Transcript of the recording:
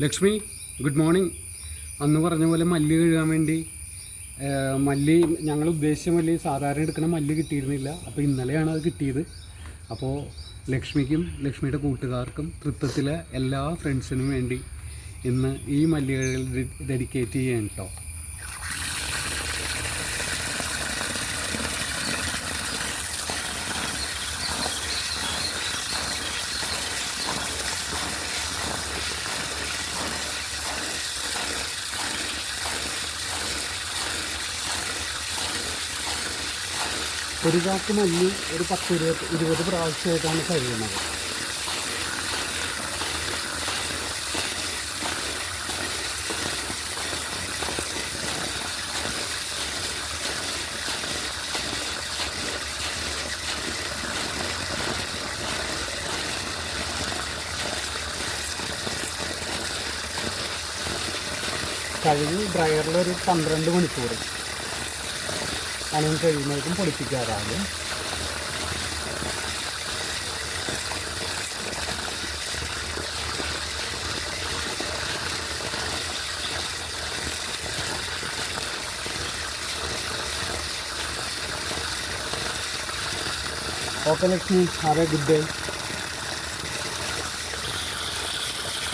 Lakshmi, good morning. അന്ന് പറഞ്ഞ പോലെ മല്ലി കഴുകാൻ വേണ്ടി മല്ലി ഞങ്ങൾ ഉദ്ദേശിച്ച മല്ലി സാധാരണ എടുക്കുന്ന മല്ലി കിട്ടിയിരുന്നില്ല. അപ്പോൾ ഇന്നലെയാണ് അത് കിട്ടിയത്. അപ്പോൾ ലക്ഷ്മിക്കും ലക്ഷ്മിയുടെ കൂട്ടുകാർക്കും തൃത്വത്തിലെ എല്ലാ ഫ്രണ്ട്സിനും വേണ്ടി ഇന്ന് ഈ മല്ലി കഴുകൽ ഡെഡിക്കേറ്റ് ചെയ്യാൻ കേട്ടോ. ഒരു ചാക്ക് മല്ലി ഒരു 10-20 പ്രാവശ്യമായിട്ടാണ് കഴിയുന്നത്. കഴുകി ഡ്രയറിലൊരു 12 മണിക്കൂർ അങ്ങനെ കഴിയുമ്പോഴേക്കും പൊടിപ്പിക്കാറാകും. Okay Lakshmi, have a good day.